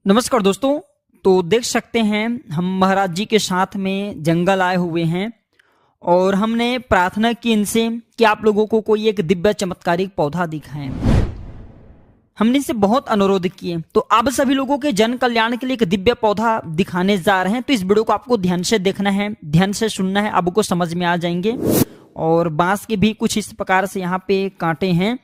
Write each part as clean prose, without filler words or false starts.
नमस्कार दोस्तों। तो देख सकते हैं हम महाराज जी के साथ में जंगल आए हुए हैं और हमने प्रार्थना की इनसे कि आप लोगों को कोई एक दिव्य चमत्कारिक पौधा दिखाएं। हमने इनसे बहुत अनुरोध किए, तो अब सभी लोगों के जन कल्याण के लिए एक दिव्य पौधा दिखाने जा रहे हैं। तो इस वीडियो को आपको ध्यान से देखना है, ध्यान से सुनना है, आपको समझ में आ जाएंगे। और बांस के भी कुछ इस प्रकार से यहाँ पे कांटे हैं।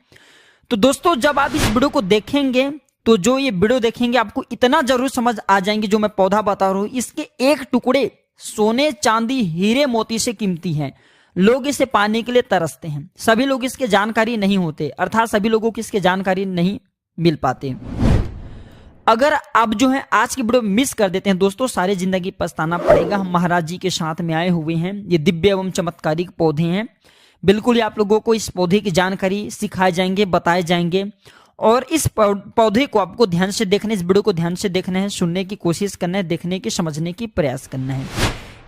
तो दोस्तों जब आप इस वीडियो को देखेंगे तो जो ये वीडियो देखेंगे आपको इतना जरूर समझ आ जाएंगे। जो मैं पौधा बता रहा हूं इसके एक टुकड़े सोने चांदी हीरे मोती से कीमती हैं। लोग इसे पाने के लिए तरसते हैं। सभी लोग इसके जानकारी नहीं होते, अर्थात सभी लोगों की इसके जानकारी नहीं मिल पाते। अगर आप जो है आज की वीडियो मिस कर देते हैं दोस्तों, सारी जिंदगी पछताना पड़ेगा। हम महाराज जी के साथ में आए हुए हैं। ये दिव्य एवं चमत्कारिक पौधे हैं। बिल्कुल ही आप लोगों को इस पौधे की जानकारी सिखाए जाएंगे, बताए जाएंगे। और इस पौधे को आपको ध्यान से देखना है, इस वीडियो को ध्यान से देखना है, सुनने की कोशिश करना है, देखने की समझने की प्रयास करना है।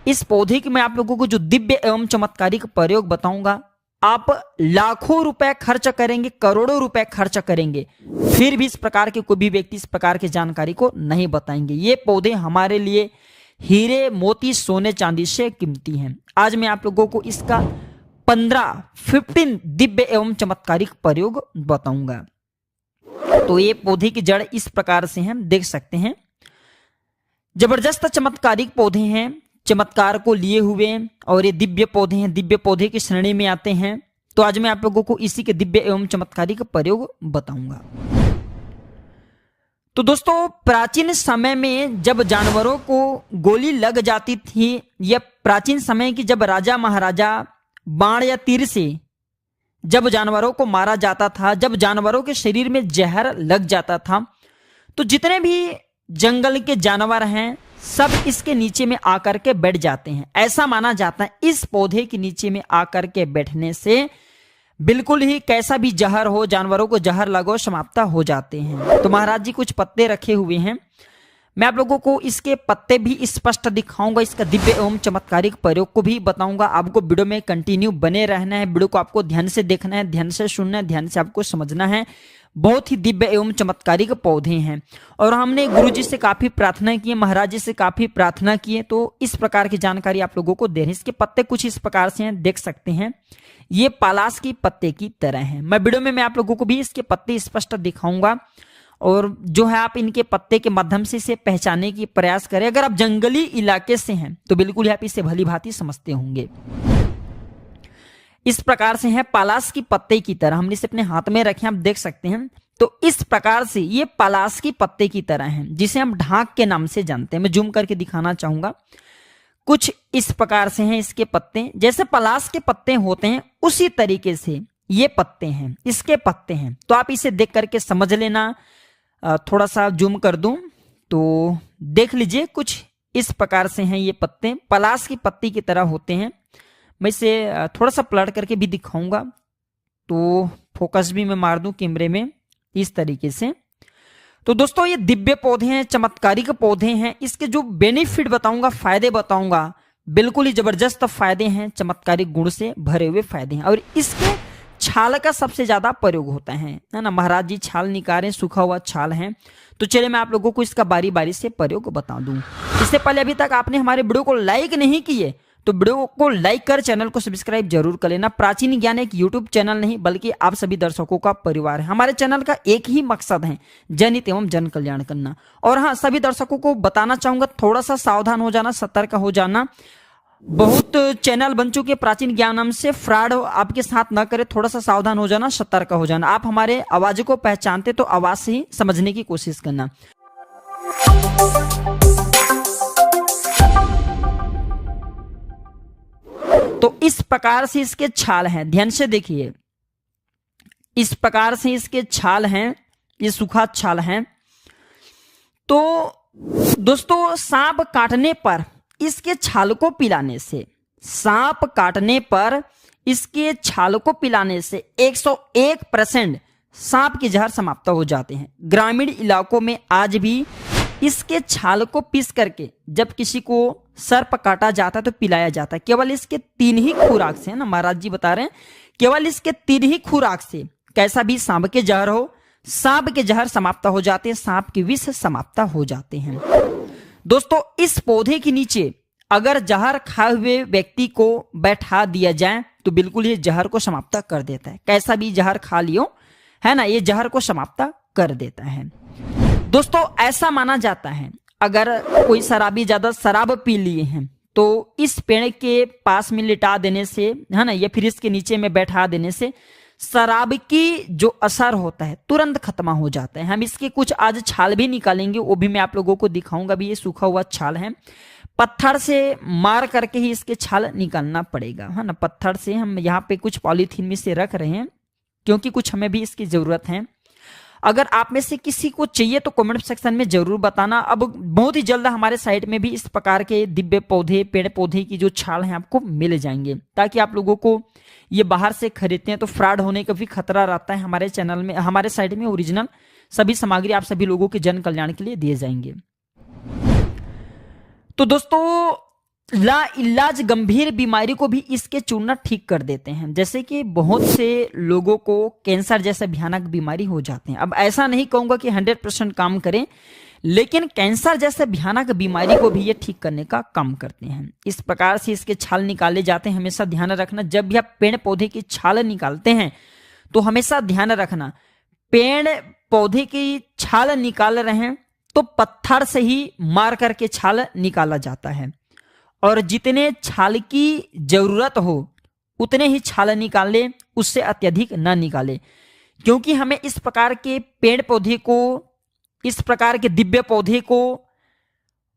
इस पौधे की मैं आप लोगों को जो दिव्य एवं चमत्कारिक प्रयोग बताऊंगा, आप लाखों रुपए खर्च करेंगे, करोड़ों रुपए खर्च करेंगे, फिर भी इस प्रकार के कोई भी व्यक्ति इस प्रकार की जानकारी को नहीं बताएंगे। ये पौधे हमारे लिए हीरे मोती सोने चांदी से कीमती हैं। आज मैं आप लोगों को इसका 15 दिव्य एवं चमत्कारिक प्रयोग बताऊंगा। तो ये पौधे की जड़ इस प्रकार से हैं, देख सकते हैं। जबरदस्त चमत्कारिक पौधे हैं, चमत्कार को लिए हुए, और ये दिव्य पौधे हैं, दिव्य पौधे की श्रेणी में आते हैं। तो आज मैं आप लोगों को इसी के दिव्य एवं चमत्कारिक प्रयोग बताऊंगा। तो दोस्तों प्राचीन समय में जब जानवरों को गोली लग जाती थी, या प्राचीन समय की जब राजा महाराजा बाण या तीर से जब जानवरों को मारा जाता था, जब जानवरों के शरीर में जहर लग जाता था, तो जितने भी जंगल के जानवर हैं सब इसके नीचे में आकर के बैठ जाते हैं। ऐसा माना जाता है इस पौधे के नीचे में आकर के बैठने से बिल्कुल ही कैसा भी जहर हो, जानवरों को जहर लगो, समाप्त हो जाते हैं। तो महाराज जी कुछ पत्ते रखे हुए हैं, मैं आप लोगों को इसके पत्ते भी स्पष्ट दिखाऊंगा, इसका दिव्य एवं चमत्कारिक प्रयोग को भी बताऊंगा। आपको वीडियो में कंटिन्यू बने रहना है, वीडियो को आपको ध्यान से देखना है, ध्यान से सुनना है, ध्यान से आपको समझना है। बहुत ही दिव्य एवं चमत्कारिक पौधे हैं। और हमने गुरु जी से काफी प्रार्थना की, महाराज जी से काफी प्रार्थना की, तो इस प्रकार की जानकारी आप लोगों को दे रहे हैं। इसके पत्ते कुछ इस प्रकार से हैं, देख सकते हैं। ये पलाश की पत्ते की तरह है। मैं वीडियो में आप लोगों को भी इसके पत्ते स्पष्ट दिखाऊंगा, और जो है आप इनके पत्ते के माध्यम से इसे पहचानने की प्रयास करें। अगर आप जंगली इलाके से हैं तो बिल्कुल आप इसे भली भांति समझते होंगे। इस प्रकार से है पलाश की पत्ते की तरह। हमने इसे अपने हाथ में रखे, आप देख सकते हैं। तो इस प्रकार से ये पलाश की पत्ते की तरह है, जिसे हम ढाक के नाम से जानते हैं। मैं जूम करके दिखाना चाहूंगा। कुछ इस प्रकार से हैं इसके पत्ते, जैसे पलाश के पत्ते होते हैं उसी तरीके से ये पत्ते हैं, इसके पत्ते हैं। तो आप इसे देख करके समझ लेना। थोड़ा सा जूम कर दूं तो देख लीजिए, कुछ इस प्रकार से हैं ये पत्ते, पलाश की पत्ती की तरह होते हैं। मैं इसे थोड़ा सा पलट करके भी दिखाऊंगा, तो फोकस भी मैं मार दूं कैमरे में इस तरीके से। तो दोस्तों ये दिव्य पौधे हैं, चमत्कारिक पौधे हैं। इसके जो बेनिफिट बताऊंगा, फायदे बताऊंगा, बिल्कुल ही जबरदस्त फायदे हैं, चमत्कारिक गुण से भरे हुए फायदे हैं। और इसके छाल का सबसे ज्यादा प्रयोग होता है ना। महाराज जी छाल निकालें, सूखा हुआ छाल है। तो चलिए मैं आप लोगों को इसका बारी बारी से प्रयोग बता दूं। इससे पहले अभी तक आपने हमारे वीडियो को लाइक नहीं किए तो वीडियो को लाइक कर चैनल को सब्सक्राइब जरूर कर लेना। प्राचीन ज्ञान एक यूट्यूब चैनल नहीं बल्कि आप सभी दर्शकों का परिवार है। हमारे चैनल का एक ही मकसद है, जनहित एवं जन कल्याण करना। और हाँ, सभी दर्शकों को बताना चाहूंगा, थोड़ा सा सावधान हो जाना, सतर्क हो जाना। बहुत चैनल बन चुके प्राचीन ज्ञान नाम से, फ्रॉड आपके साथ ना करे, थोड़ा सा सावधान हो जाना, सतर्क हो जाना। आप हमारे आवाज को पहचानते तो आवाज से ही समझने की कोशिश करना। तो इस प्रकार से इसके छाल हैं, ध्यान से देखिए। इस प्रकार से इसके छाल हैं, ये सूखा छाल हैं। तो दोस्तों सांप काटने पर इसके छाल को पिलाने से, सांप काटने पर इसके छाल को पिलाने से 101% सांप के जहर समाप्त हो जाते हैं। ग्रामीण इलाकों में आज भी इसके छाल को पीस करके जब किसी को सर्प काटा जाता है तो पिलाया जाता है। केवल इसके 3 ही खुराक से, है ना, महाराज जी बता रहे हैं, केवल इसके 3 ही खुराक से कैसा भी सांप के जहर हो, सांप के जहर समाप्त हो जाते हैं, सांप के विष समाप्त हो जाते हैं। दोस्तों इस पौधे के नीचे अगर जहर खाए हुए व्यक्ति को बैठा दिया जाए तो बिल्कुल ये जहर को समाप्त कर देता है। कैसा भी जहर खा लियो है ना, ये जहर को समाप्त कर देता है। दोस्तों ऐसा माना जाता है अगर कोई शराबी ज्यादा शराब पी लिए हैं तो इस पेड़ के पास में लिटा देने से है ना, या फिर इसके नीचे में बैठा देने से शराब की जो असर होता है तुरंत खत्म हो जाता है। हम इसके कुछ आज छाल भी निकालेंगे, वो भी मैं आप लोगों को दिखाऊंगा। भी ये सूखा हुआ छाल है, पत्थर से मार करके ही इसके छाल निकालना पड़ेगा है ना। पत्थर से हम यहाँ पे कुछ पॉलीथीन में से रख रहे हैं क्योंकि कुछ हमें भी इसकी जरूरत है। अगर आप में से किसी को चाहिए तो कमेंट सेक्शन में जरूर बताना। अब बहुत ही जल्द हमारे साइट में भी इस प्रकार के दिव्य पौधे, पेड़ पौधे की जो छाल हैं आपको मिल जाएंगे, ताकि आप लोगों को ये बाहर से खरीदते हैं तो फ्रॉड होने का भी खतरा रहता है। हमारे चैनल में, हमारे साइट में ओरिजिनल सभी सामग्री आप सभी लोगों के जन कल्याण के लिए दिए जाएंगे। तो दोस्तों लाइलाज गंभीर बीमारी को भी इसके चूर्ण ठीक कर देते हैं। जैसे कि बहुत से लोगों को कैंसर जैसे भयानक बीमारी हो जाते हैं। अब ऐसा नहीं कहूंगा कि 100% काम करें, लेकिन कैंसर जैसे भयानक बीमारी को भी ये ठीक करने का काम करते हैं। इस प्रकार से इसके छाल निकाले जाते हैं। हमेशा ध्यान रखना, जब भी आप पेड़ पौधे की छाल निकालते हैं तो हमेशा ध्यान रखना, पेड़ पौधे की छाल निकाल रहे हैं तो पत्थर से ही मार करके छाल निकाला जाता है, और जितने छाल की जरूरत हो उतने ही छाल निकाले, उससे अत्यधिक न निकाले। क्योंकि हमें इस प्रकार के पेड़ पौधे को, इस प्रकार के दिव्य पौधे को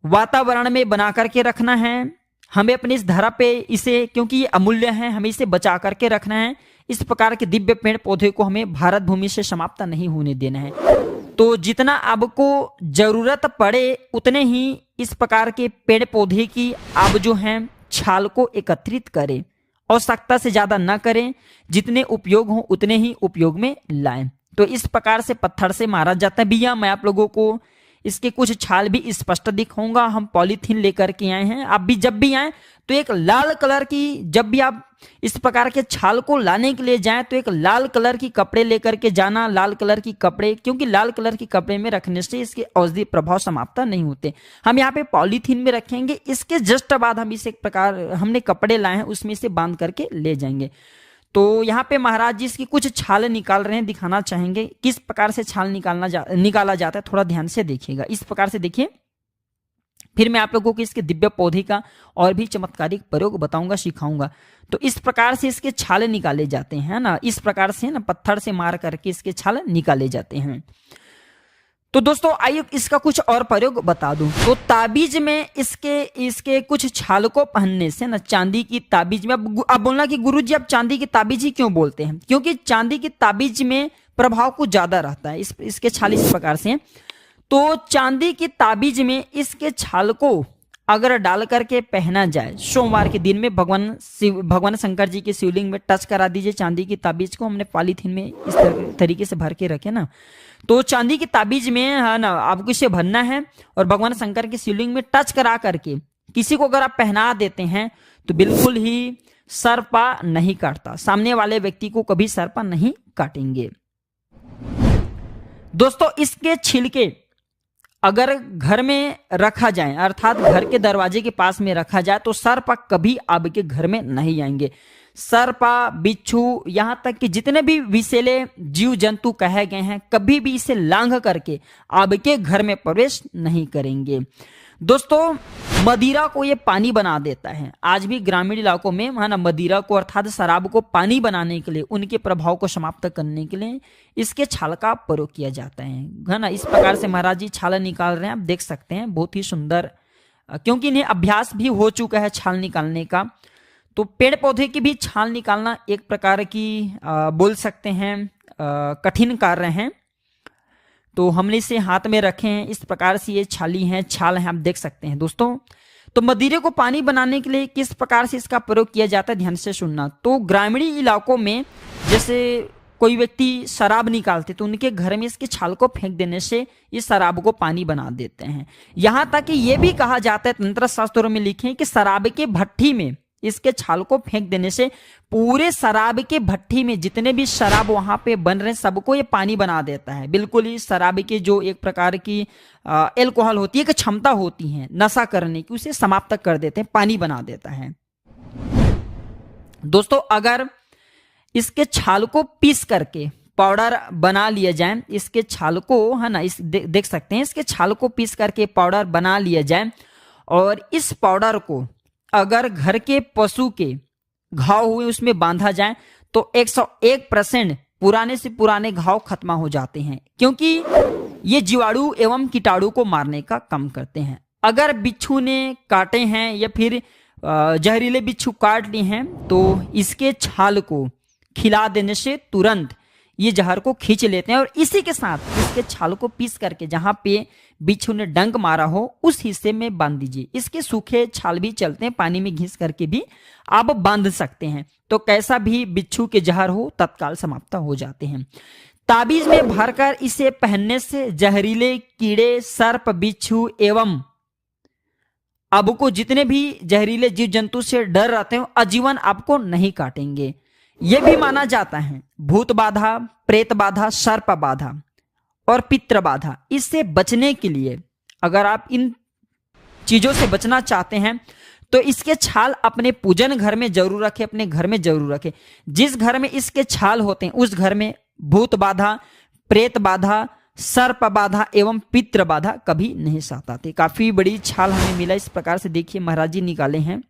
वातावरण में बना करके रखना है। हमें अपनी इस धरा पे इसे, क्योंकि ये अमूल्य है, हमें इसे बचा करके रखना है। इस प्रकार के दिव्य पेड़ पौधे को हमें भारत भूमि से समाप्त नहीं होने देना है। तो जितना आपको जरूरत पड़े उतने ही इस प्रकार के पेड़ पौधे की आप जो हैं छाल को एकत्रित करें, आवश्यकता से ज्यादा ना करें। जितने उपयोग हो उतने ही उपयोग में लाएं। तो इस प्रकार से पत्थर से मारा जाता है। भैया मैं आप लोगों को इसके कुछ छाल भी स्पष्ट दिखाऊंगा। हम पॉलीथीन लेकर के आए हैं। आप भी जब भी आए तो एक लाल कलर की, जब भी आप इस प्रकार के छाल को लाने के लिए जाएं तो एक लाल कलर की कपड़े लेकर के जाना। लाल कलर की कपड़े, क्योंकि लाल कलर की कपड़े में रखने से इसके औषधि प्रभाव समाप्त नहीं होते। हम यहाँ पे पॉलीथीन में रखेंगे, इसके जस्ट बाद हम इसे एक प्रकार, हमने कपड़े लाए हैं उसमें से बांध करके ले जाएंगे। तो यहाँ पे महाराज जी इसकी कुछ छाल निकाल रहे हैं, दिखाना चाहेंगे किस प्रकार से छाल निकाला जाता है। थोड़ा ध्यान से देखिएगा, इस प्रकार से देखिए। फिर मैं आप लोगों को इसके दिव्य पौधे का और भी चमत्कारिक प्रयोग बताऊंगा, सिखाऊंगा। तो इस प्रकार से इसके छाले निकाले जाते हैं ना, इस प्रकार से ना पत्थर से मार करके इसके छाल निकाले जाते हैं। तो दोस्तों आइए इसका कुछ और प्रयोग बता दूं। तो ताबीज में इसके कुछ छाल को पहनने से ना, चांदी की ताबीज में, अब बोलना कि गुरुजी आप चांदी की ताबीज ही क्यों बोलते हैं? क्योंकि चांदी की ताबीज में प्रभाव कुछ ज्यादा रहता है। इसके छाल इस प्रकार से, तो चांदी की ताबीज में इसके छाल को अगर डाल करके पहना जाए, सोमवार के दिन में भगवान शंकर जी के शिवलिंग में टच करा दीजिए चांदी की ताबीज को। हमने पॉलीथीन में इस तरीके से भर के रखे ना, तो चांदी की ताबीज में है ना आपको इसे भरना है और भगवान शंकर के शिवलिंग में टच करा करके किसी को अगर आप पहना देते हैं तो बिल्कुल ही सर्पा नहीं काटता, सामने वाले व्यक्ति को कभी सर्पा नहीं काटेंगे। दोस्तों इसके छिलके अगर घर में रखा जाए, अर्थात घर के दरवाजे के पास में रखा जाए, तो सर्प कभी आपके घर में नहीं आएंगे। सर्पा, बिच्छू, यहां तक कि जितने भी विषैले जीव जंतु कहे गए हैं, कभी भी इसे लांघ करके आपके घर में प्रवेश नहीं करेंगे। दोस्तों मदिरा को ये पानी बना देता है। आज भी ग्रामीण इलाकों में है ना, मदिरा को अर्थात शराब को पानी बनाने के लिए, उनके प्रभाव को समाप्त करने के लिए इसके छाल का प्रयोग किया जाता है ना। इस प्रकार से महाराज जी छाल निकाल रहे हैं, आप देख सकते हैं, बहुत ही सुंदर, क्योंकि इन्हें अभ्यास भी हो चुका है छाल निकालने का। तो पेड़ पौधे की भी छाल निकालना एक प्रकार की बोल सकते हैं कठिन कार्य है। तो हमने इसे हाथ में रखे हैं, इस प्रकार से ये छाली हैं, छाल हैं, आप देख सकते हैं दोस्तों। तो मदिरे को पानी बनाने के लिए किस प्रकार से इसका प्रयोग किया जाता है, ध्यान से सुनना। तो ग्रामीण इलाकों में जैसे कोई व्यक्ति शराब निकालते तो उनके घर में इसकी छाल को फेंक देने से इस शराब को पानी बना देते हैं। यहां तक कि यह भी कहा जाता है, तंत्र शास्त्रों में लिखे हैं कि शराब के भट्टी में इसके छाल को फेंक देने से पूरे शराब के भट्टी में जितने भी शराब वहां पे बन रहे हैं सबको ये पानी बना देता है। बिल्कुल ही शराब की जो एक प्रकार की एल्कोहल होती है, एक क्षमता होती है नशा करने की, उसे समाप्त कर देते हैं, पानी बना देता है। दोस्तों अगर इसके छाल को पीस करके पाउडर बना लिया जाए, इसके छाल को है ना, देख सकते हैं, इसके छाल को पीस करके पाउडर बना लिया जाए और इस पाउडर को अगर घर के पशु के घाव हुए उसमें बांधा जाए तो 101% पुराने से पुराने घाव खत्म हो जाते हैं, क्योंकि ये जीवाणु एवं कीटाणु को मारने का काम करते हैं। अगर बिच्छू ने काटे हैं या फिर जहरीले बिच्छू काट लिए हैं तो इसके छाल को खिला देने से तुरंत ये जहर को खींच लेते हैं और इसी के साथ इसके छाल को पीस करके जहां पे बिच्छू ने डंक मारा हो उस हिस्से में बांध दीजिए। इसके सूखे छाल भी चलते हैं, पानी में घिस करके भी आप बांध सकते हैं, तो कैसा भी बिच्छू के जहर हो तत्काल समाप्त हो जाते हैं। ताबीज में भरकर इसे पहनने से जहरीले कीड़े, सर्प, बिच्छू एवं आपको जितने भी जहरीले जीव जंतु से डर रहते हो आजीवन आपको नहीं काटेंगे। यह भी माना जाता है भूत बाधा, प्रेत बाधा, सर्प बाधा और पितृ बाधा, इससे बचने के लिए अगर आप इन चीजों से बचना चाहते हैं तो इसके छाल अपने पूजन घर में जरूर रखें, अपने घर में जरूर रखें। जिस घर में इसके छाल होते हैं उस घर में भूत बाधा, प्रेत बाधा, सर्प बाधा एवं पितृ बाधा कभी नहीं साथ आते। काफी बड़ी छाल हमें मिला, इस प्रकार से देखिए महाराज जी निकाले हैं,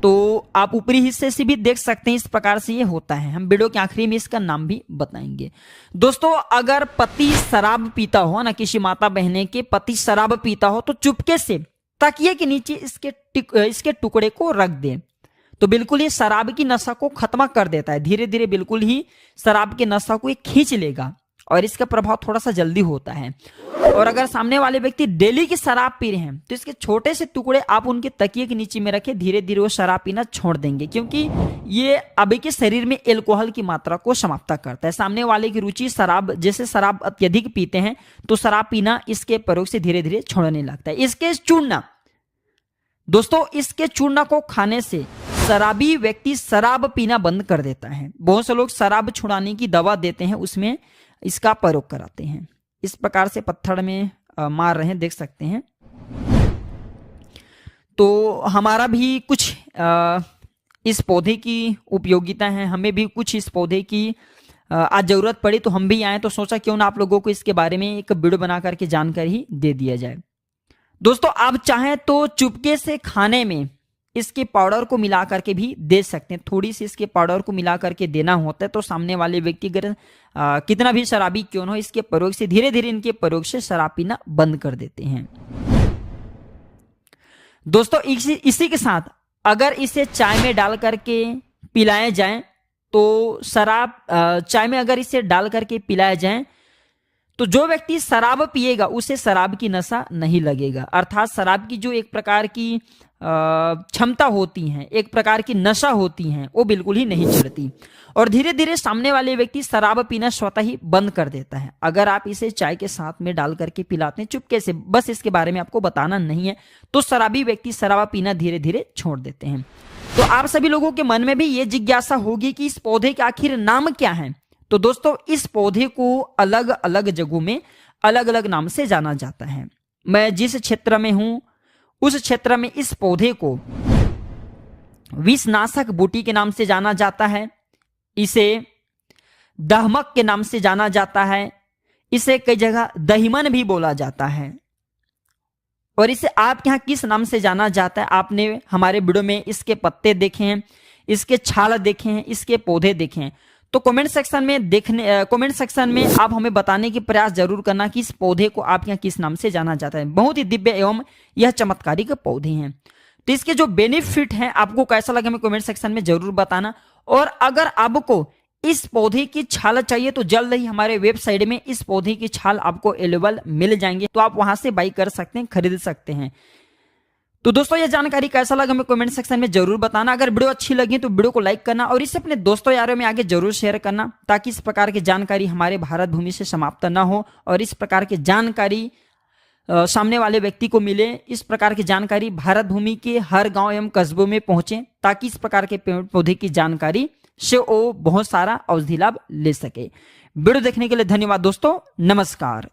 तो आप ऊपरी हिस्से से भी देख सकते हैं, इस प्रकार से ये होता है। हम वीडियो के आखिरी में इसका नाम भी बताएंगे। दोस्तों अगर पति शराब पीता हो ना, किसी माता बहने के पति शराब पीता हो तो चुपके से तकिए के नीचे इसके टुकड़े को रख दे, तो बिल्कुल ये शराब की नशा को खत्म कर देता है। धीरे धीरे बिल्कुल ही शराब की नशा को ये खींच लेगा और इसका प्रभाव थोड़ा सा जल्दी होता है। और अगर सामने वाले व्यक्ति डेली की शराब पी रहे हैं तो इसके छोटे से टुकड़े आप उनके तकिए के नीचे में रखें, धीरे धीरे वो शराब पीना छोड़ देंगे, क्योंकि ये अभी के शरीर में एल्कोहल की मात्रा को समाप्त करता है। सामने वाले की रुचि शराब, जैसे शराब अत्यधिक पीते हैं तो शराब पीना इसके प्रयोग से धीरे धीरे छोड़ने लगता है। इसके चूर्णा, दोस्तों इसके चूर्णा को खाने से शराबी व्यक्ति शराब पीना बंद कर देता है। बहुत से लोग शराब छुड़ाने की दवा देते हैं, उसमें इसका प्रयोग कराते हैं। इस प्रकार से पत्थर में मार रहे हैं, देख सकते हैं। तो हमारा भी कुछ इस पौधे की उपयोगिता है, हमें भी कुछ इस पौधे की आज जरूरत पड़ी तो हम भी आए, तो सोचा क्यों ना आप लोगों को इसके बारे में एक वीडियो बना करके जानकारी दे दिया जाए। दोस्तों आप चाहें तो चुपके से खाने में इसके पाउडर को मिला करके भी दे सकते हैं। थोड़ी सी इसके पाउडर को मिला करके देना होता है तो सामने वाले व्यक्ति अगर कितना भी शराबी क्यों न हो, इसके प्रयोग से धीरे धीरे इनके प्रयोग से शराब पीना बंद कर देते हैं। दोस्तों इसी के साथ अगर इसे चाय में डाल करके पिलाया जाए तो शराब, चाय में अगर इसे डाल करके पिलाया जाए तो जो व्यक्ति शराब पिएगा उसे शराब की नशा नहीं लगेगा। अर्थात शराब की जो एक प्रकार की क्षमता होती है, एक प्रकार की नशा होती है, वो बिल्कुल ही नहीं चढ़ती और धीरे धीरे सामने वाले व्यक्ति शराब पीना स्वतः ही बंद कर देता है। अगर आप इसे चाय के साथ में डाल करके पिलाते हैं चुपके से, बस इसके बारे में आपको बताना नहीं है, तो शराबी व्यक्ति शराब पीना धीरे धीरे छोड़ देते हैं। तो आप सभी लोगों के मन में भी ये जिज्ञासा होगी कि इस पौधे के आखिर नाम क्या है। तो दोस्तों इस पौधे को अलग अलग जगहों में अलग अलग नाम से जाना जाता है। मैं जिस क्षेत्र में हूं उस क्षेत्र में इस पौधे को विषनाशक बूटी के नाम से जाना जाता है, इसे दहमक के नाम से जाना जाता है, इसे कई जगह दहीमन भी बोला जाता है। और इसे आपके यहाँ किस नाम से जाना जाता है, आपने हमारे वीडियो में इसके पत्ते देखे हैं, इसके छाल देखे हैं, इसके पौधे देखे हैं, तो कमेंट सेक्शन में आप हमें बताने की प्रयास जरूर करना कि इस पौधे को आप यहाँ किस नाम से जाना जाता है। बहुत ही दिव्य एवं यह चमत्कारिक पौधे हैं। तो इसके जो बेनिफिट हैं आपको कैसा लगा हमें कमेंट सेक्शन में जरूर बताना। और अगर आपको इस पौधे की छाल चाहिए तो जल्द ही हमारे वेबसाइट में इस पौधे की छाल आपको अवेलेबल मिल जाएंगे, तो आप वहां से बाई कर सकते हैं, खरीद सकते हैं। तो दोस्तों ये जानकारी कैसा लगा हमें कमेंट सेक्शन में जरूर बताना। अगर वीडियो अच्छी लगी तो वीडियो को लाइक करना और इसे अपने दोस्तों यारों में आगे जरूर शेयर करना, ताकि इस प्रकार की जानकारी हमारे भारत भूमि से समाप्त न हो और इस प्रकार की जानकारी सामने वाले व्यक्ति को मिले। इस प्रकार की जानकारी भारत भूमि के हर गांव एवं कस्बों में पहुंचे, ताकि इस प्रकार के पेड़ पौधे की जानकारी से वो बहुत सारा औषधि लाभ ले सके। वीडियो देखने के लिए धन्यवाद दोस्तों, नमस्कार।